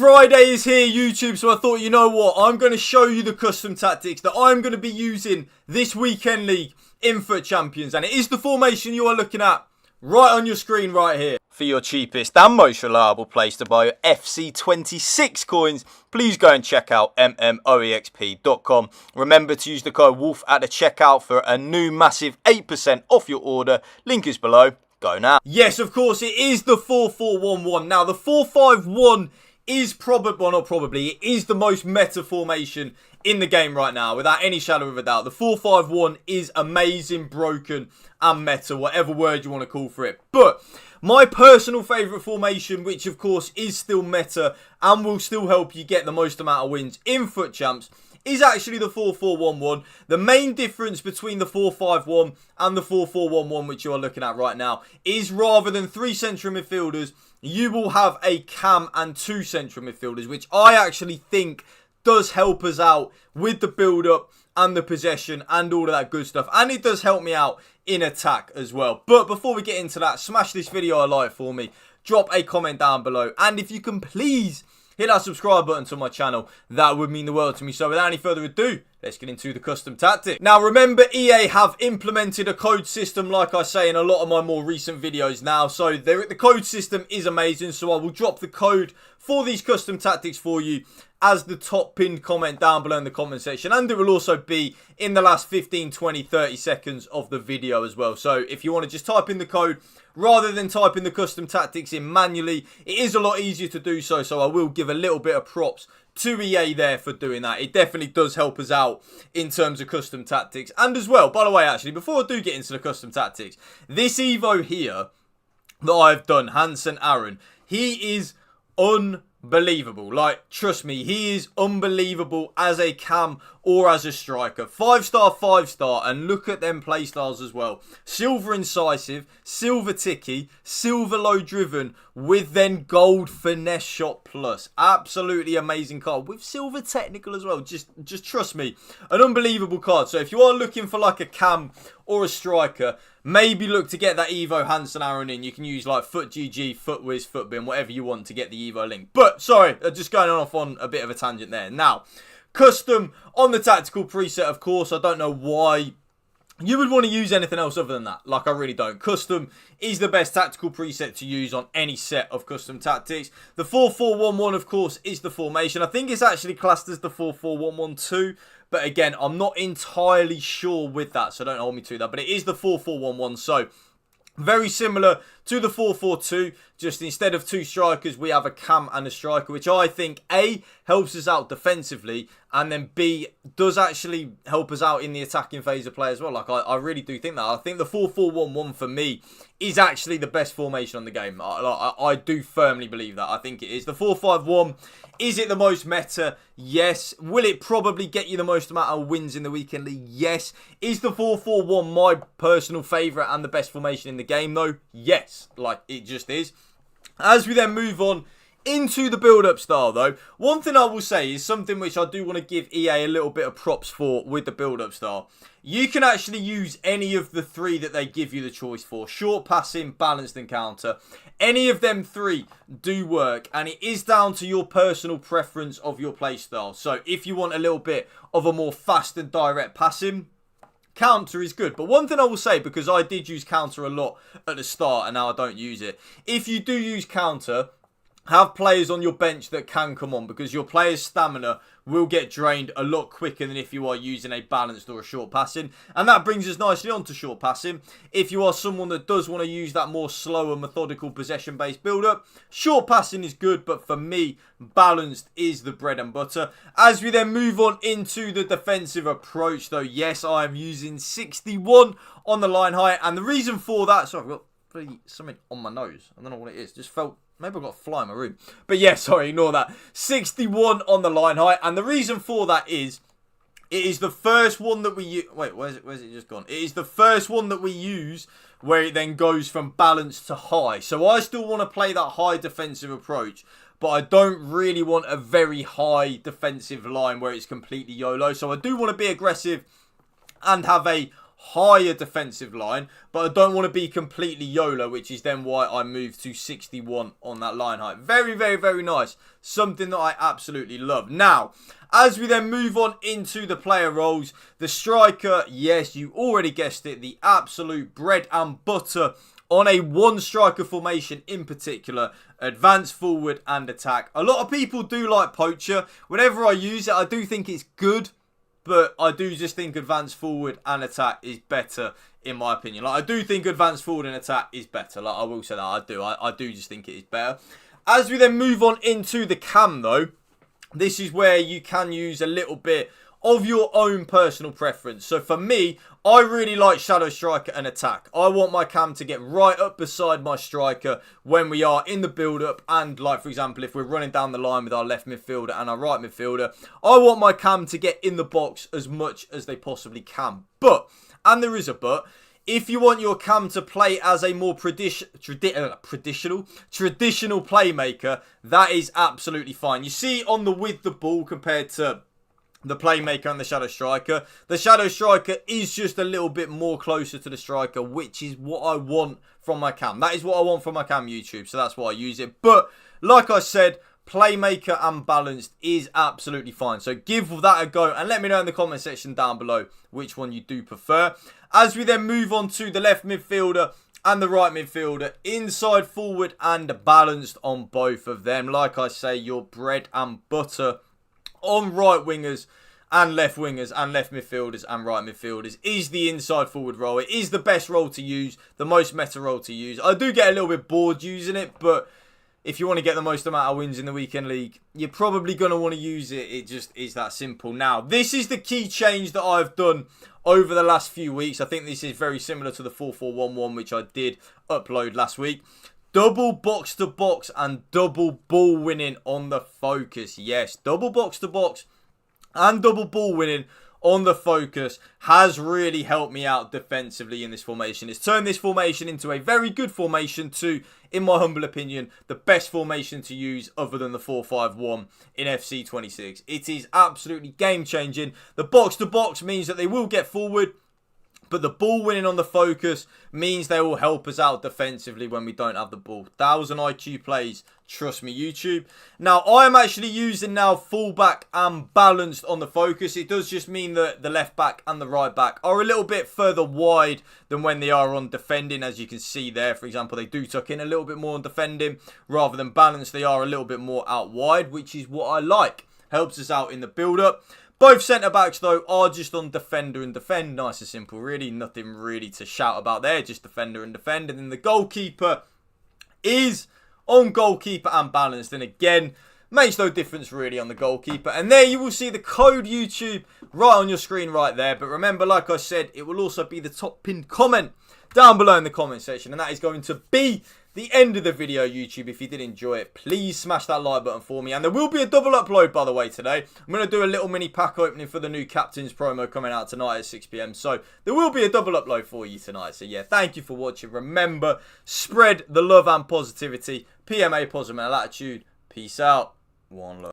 Friday is here, YouTube, so I thought, you know what, I'm going to show you the custom tactics that I'm going to be using this weekend league in Foot Champions. And it is the formation you are looking at right on your screen right here. For your cheapest and most reliable place to buy your FC26 coins, please go and check out mmoexp.com. Remember to use the code WOLF at the checkout for a new massive 8% off your order. Link is below. Go now. Yes, of course, it is the 4-4-1-1. Now, the 4-5-1 is it is the most meta formation in the game right now, without any shadow of a doubt. The 4-5-1 is amazing, broken, and meta, whatever word you want to call for it. But my personal favourite formation, which of course is still meta and will still help you get the most amount of wins in Foot Champs, is actually the 4-4-1-1. The main difference between the 4-5-1 and the 4-4-1-1, which you are looking at right now, is rather than 3 central midfielders, you will have a cam and 2 central midfielders, which I actually think does help us out with the build-up and the possession and all of that good stuff. And it does help me out in attack as well. But before we get into that, smash this video a like for me. Drop a comment down below. And if you can please hit that subscribe button to my channel, that would mean the world to me. So without any further ado, let's get into the custom tactic. Now remember, EA have implemented a code system, like I say in a lot of my more recent videos now. So the code system is amazing. So I will drop the code for these custom tactics for you as the top pinned comment down below in the comment section. And it will also be in the last 15, 20, 30 seconds of the video as well. So if you want to just type in the code rather than typing the custom tactics in manually, it is a lot easier to do so. So I will give a little bit of props to EA there for doing that. It definitely does help us out in terms of custom tactics. And as well, by the way, actually, before I do get into the custom tactics, this Evo here that I've done, Hansen Aaron, he is unbelievable. Like, trust me, he is unbelievable as a cam or as a striker. 5-star, 5-star, and look at them playstyles as well. Silver incisive, silver ticky, silver low driven, with then gold finesse shot plus. Absolutely amazing card with silver technical as well. Just trust me, an unbelievable card. So if you are looking for like a cam or a striker, maybe look to get that Evo Hansen Aaron in. You can use like Foot GG, Foot Wiz, Foot Bin, whatever you want to get the Evo link. But sorry, just going off on a bit of a tangent there. Now, custom on the tactical preset, of course. I don't know why you would want to use anything else other than that. Like, I really don't. Custom is the best tactical preset to use on any set of custom tactics. The 4-4-1-1, of course, is the formation. I think it's actually classed as the 4-4-1-1-2. But again, I'm not entirely sure with that, so don't hold me to that. But it is the 4-4-1-1. So very similar to the 4-4-2, just instead of 2 strikers, we have a cam and a striker, which I think, A, helps us out defensively, and then B, does actually help us out in the attacking phase of play as well. Like, I really do think that. I think the 4-4-1-1 for me is actually the best formation on the game. I do firmly believe that. I think it is. The 4-5-1, is it the most meta? Yes. Will it probably get you the most amount of wins in the weekend league? Yes. Is the 4-4-1 my personal favourite and the best formation in the game though? Yes. Like, it just is. As we then move on into the build-up style though, one thing I will say is something which I do want to give EA a little bit of props for with the build-up style. You can actually use any of the 3 that they give you the choice for. Short passing, balanced and counter. Any of them 3 do work, and it is down to your personal preference of your play style. So if you want a little bit of a more fast and direct passing, counter is good. But one thing I will say, because I did use counter a lot at the start and now I don't use it. If you do use counter, have players on your bench that can come on, because your player's stamina will get drained a lot quicker than if you are using a balanced or a short passing. And that brings us nicely on to short passing. If you are someone that does want to use that more slower, methodical, possession-based build-up, short passing is good, but for me, balanced is the bread and butter. As we then move on into the defensive approach, though, yes, I am using 61 on the line height. And the reason for that, sorry, I've got something on my nose. I don't know what it is. Just felt, maybe I've got a fly in my room. But yeah, sorry, ignore that. 61 on the line height. And the reason for that is, it is the first one that we use. Wait, where's it just gone? It is the first one that we use where it then goes from balanced to high. So I still want to play that high defensive approach, but I don't really want a very high defensive line where it's completely YOLO. So I do want to be aggressive and have a higher defensive line, but I don't want to be completely YOLO, which is then why I moved to 61 on that line height. Very, very, very nice. Something that I absolutely love. Now, as we then move on into the player roles, the striker, yes, you already guessed it, the absolute bread and butter on a one striker formation in particular, advance, forward and attack. A lot of people do like poacher. Whenever I use it, I do think it's good, but I do just think advance, forward and attack is better in my opinion. Like, I do think advance, forward and attack is better. Like, I will say that, I do just think it is better. As we then move on into the cam though, this is where you can use a little bit of your own personal preference. So for me, I really like shadow striker and attack. I want my cam to get right up beside my striker when we are in the build-up. And like, for example, if we're running down the line with our left midfielder and our right midfielder, I want my cam to get in the box as much as they possibly can. But, and there is a but, if you want your cam to play as a more traditional playmaker, that is absolutely fine. You see on the with the ball compared to the playmaker and the shadow striker is just a little bit more closer to the striker, which is what I want from my cam. That is what I want from my cam, YouTube, so that's why I use it. But like I said, playmaker and balanced is absolutely fine. So give that a go and let me know in the comment section down below which one you do prefer. As we then move on to the left midfielder and the right midfielder, inside, forward and balanced on both of them. Like I say, your bread and butter on right wingers and left midfielders and right midfielders is the inside forward role. It is the best role to use, the most meta role to use. I do get a little bit bored using it, but if you want to get the most amount of wins in the weekend league, you're probably going to want to use it. It just is that simple. Now, this is the key change that I've done over the last few weeks. I think this is very similar to the 4-4-1-1, which I did upload last week. Double box to box and double ball winning on the focus. Yes, double box to box and double ball winning on the focus has really helped me out defensively in this formation. It's turned this formation into a very good formation to, in my humble opinion, the best formation to use other than the 4-5-1 in FC26. It is absolutely game changing. The box to box means that they will get forward, but the ball winning on the focus means they will help us out defensively when we don't have the ball. 1,000 IQ plays, trust me, YouTube. Now, I am actually using now fullback and balanced on the focus. It does just mean that the left back and the right back are a little bit further wide than when they are on defending. As you can see there, for example, they do tuck in a little bit more on defending. Rather than balanced, they are a little bit more out wide, which is what I like. Helps us out in the build-up. Both centre-backs, though, are just on defender and defend. Nice and simple, really. Nothing really to shout about there. Just defender and defend. And then the goalkeeper is on goalkeeper and balanced. And again, makes no difference really on the goalkeeper. And there you will see the code, YouTube, right on your screen right there. But remember, like I said, it will also be the top pinned comment down below in the comment section. And that is going to be the end of the video, YouTube. If you did enjoy it, please smash that like button for me. And there will be a double upload, by the way, today. I'm going to do a little mini pack opening for the new Captain's promo coming out tonight at 6 PM. So there will be a double upload for you tonight. So yeah, thank you for watching. Remember, spread the love and positivity. PMA, positive mental attitude. Peace out. One love.